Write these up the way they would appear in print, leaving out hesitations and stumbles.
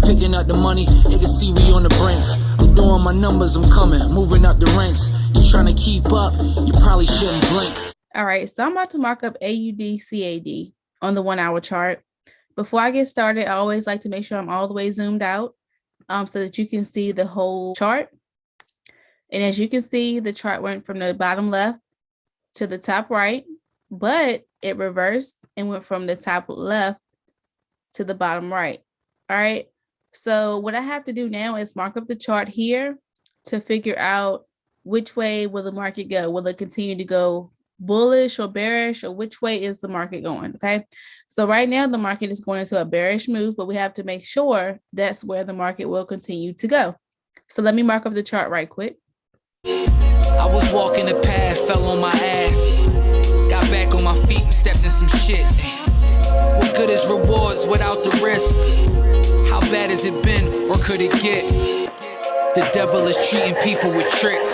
picking up the money, you can see we on the brinks. I'm doing my numbers, I'm coming, moving up the ranks. You trying to keep up, you probably shouldn't blink. All right, so I'm about to mark up AUDCAD on the 1 hour chart. Before I get started, I always like to make sure I'm all the way zoomed out so that you can see the whole chart. And as you can see, the chart went from the bottom left to the top right, but it reversed and went from the top left to the bottom right. All right. So what I have to do now is mark up the chart here to figure out which way will the market go. Will it continue to go bullish or bearish, or which way is the market going? Okay. So right now the market is going into a bearish move, but we have to make sure that's where the market will continue to go. So let me mark up the chart right quick. I was walking the path, fell on my ass. Got back on my feet, stepped in some shit. What good is rewards without the risk? How bad has it been, or could it get? The devil is treating people with tricks,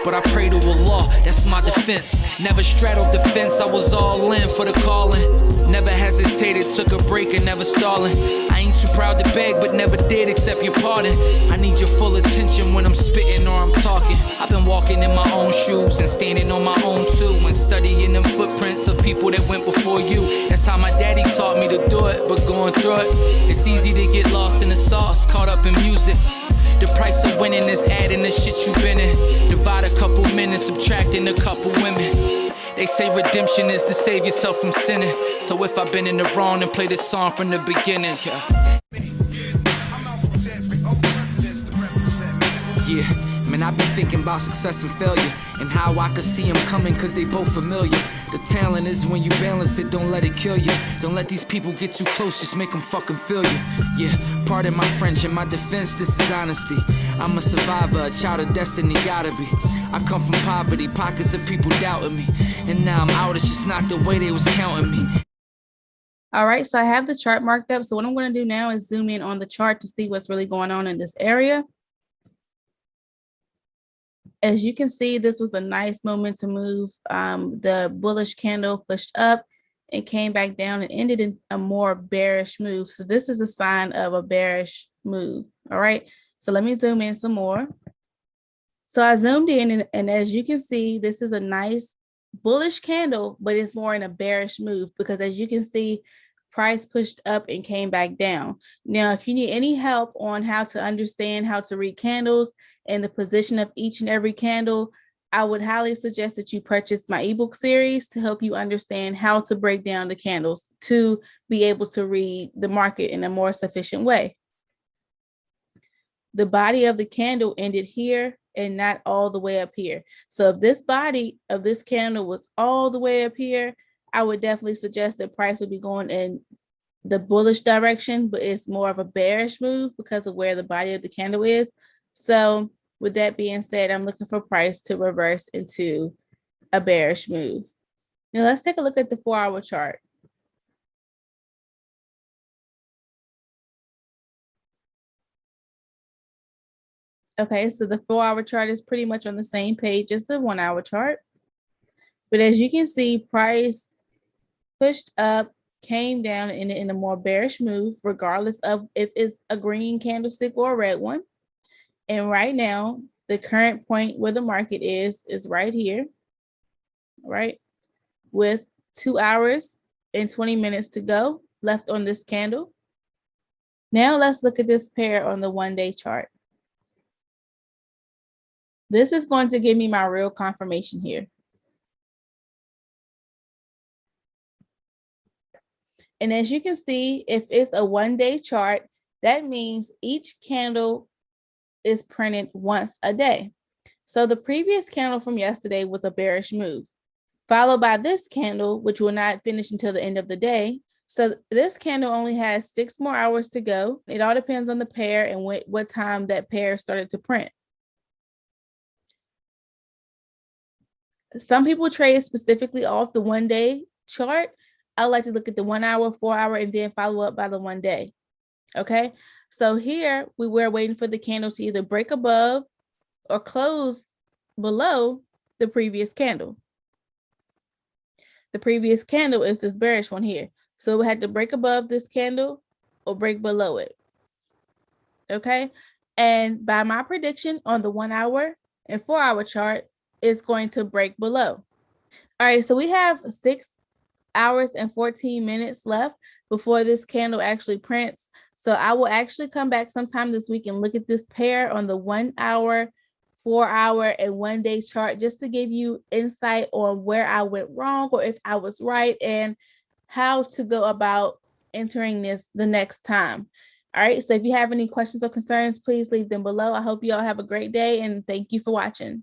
but I pray to Allah, that's my defense. Never straddled the fence, I was all in for the calling. Never hesitated, took a break and never stalling. I ain't too proud to beg, but never did accept your pardon. I need your full attention when I'm spitting or I'm talking. I've been walking in my own shoes and standing on my own too, and studying them footprints of people that went before you. That's how my daddy taught me to do it, but going through it, it's easy to get lost in the sauce, caught up in music. The price of winning is adding the shit you've been in. Divide a couple minutes, subtracting a couple women. They say redemption is to save yourself from sinning. So if I've been in the wrong, then play this song from the beginning. Yeah, man, I've been thinking about success and failure, and how I could see them coming, cause they both familiar. The talent is when you balance it, don't let it kill you. Don't let these people get too close, just make them fucking feel you. Yeah, pardon my French, in my defense, this is honesty. I'm a survivor, a child of destiny, gotta be. I come from poverty, pockets of people doubting me, and now I'm out, it's just not the way they was counting me. All right, so I have the chart marked up. So what I'm going to do now is zoom in on the chart to see what's really going on in this area. As you can see, this was a nice momentum move. The bullish candle pushed up and came back down and ended in a more bearish move. So this is a sign of a bearish move. All right, so let me zoom in some more. So I zoomed in, and as you can see, this is a nice bullish candle, but it's more in a bearish move because, as you can see, price pushed up and came back down. Now, if you need any help on how to understand how to read candles and the position of each and every candle, I would highly suggest that you purchase my ebook series to help you understand how to break down the candles to be able to read the market in a more sufficient way. The body of the candle ended here and not all the way up here. So if this body of this candle was all the way up here, I would definitely suggest that price would be going in the bullish direction, but it's more of a bearish move because of where the body of the candle is. So with that being said, I'm looking for price to reverse into a bearish move. Now let's take a look at the 4-hour chart. Okay, so the 4-hour chart is pretty much on the same page as the 1-hour chart. But as you can see, price pushed up, came down in a more bearish move, regardless of if it's a green candlestick or a red one. And right now, the current point where the market is right here, right? With 2 hours and 20 minutes to go left on this candle. Now let's look at this pair on the 1-day chart. This is going to give me my real confirmation here. And as you can see, if it's a 1-day chart, that means each candle is printed once a day. So the previous candle from yesterday was a bearish move, followed by this candle, which will not finish until the end of the day. So this candle only has 6 more hours to go. It all depends on the pair and what time that pair started to print. Some people trade specifically off the 1-day chart. I like to look at the 1 hour, 4 hour, and then follow up by the 1 day. Okay, so here we were waiting for the candle to either break above or close below the previous candle. The previous candle is this bearish one here. So we had to break above this candle or break below it. Okay. And by my prediction on the 1 hour and 4 hour chart, it's going to break below. All right. So we have 6 hours and 14 minutes left before this candle actually prints. So I will actually come back sometime this week and look at this pair on the 1 hour, 4 hour, and 1 day chart, just to give you insight on where I went wrong or if I was right and how to go about entering this the next time. All right. So if you have any questions or concerns, please leave them below. I hope you all have a great day and thank you for watching.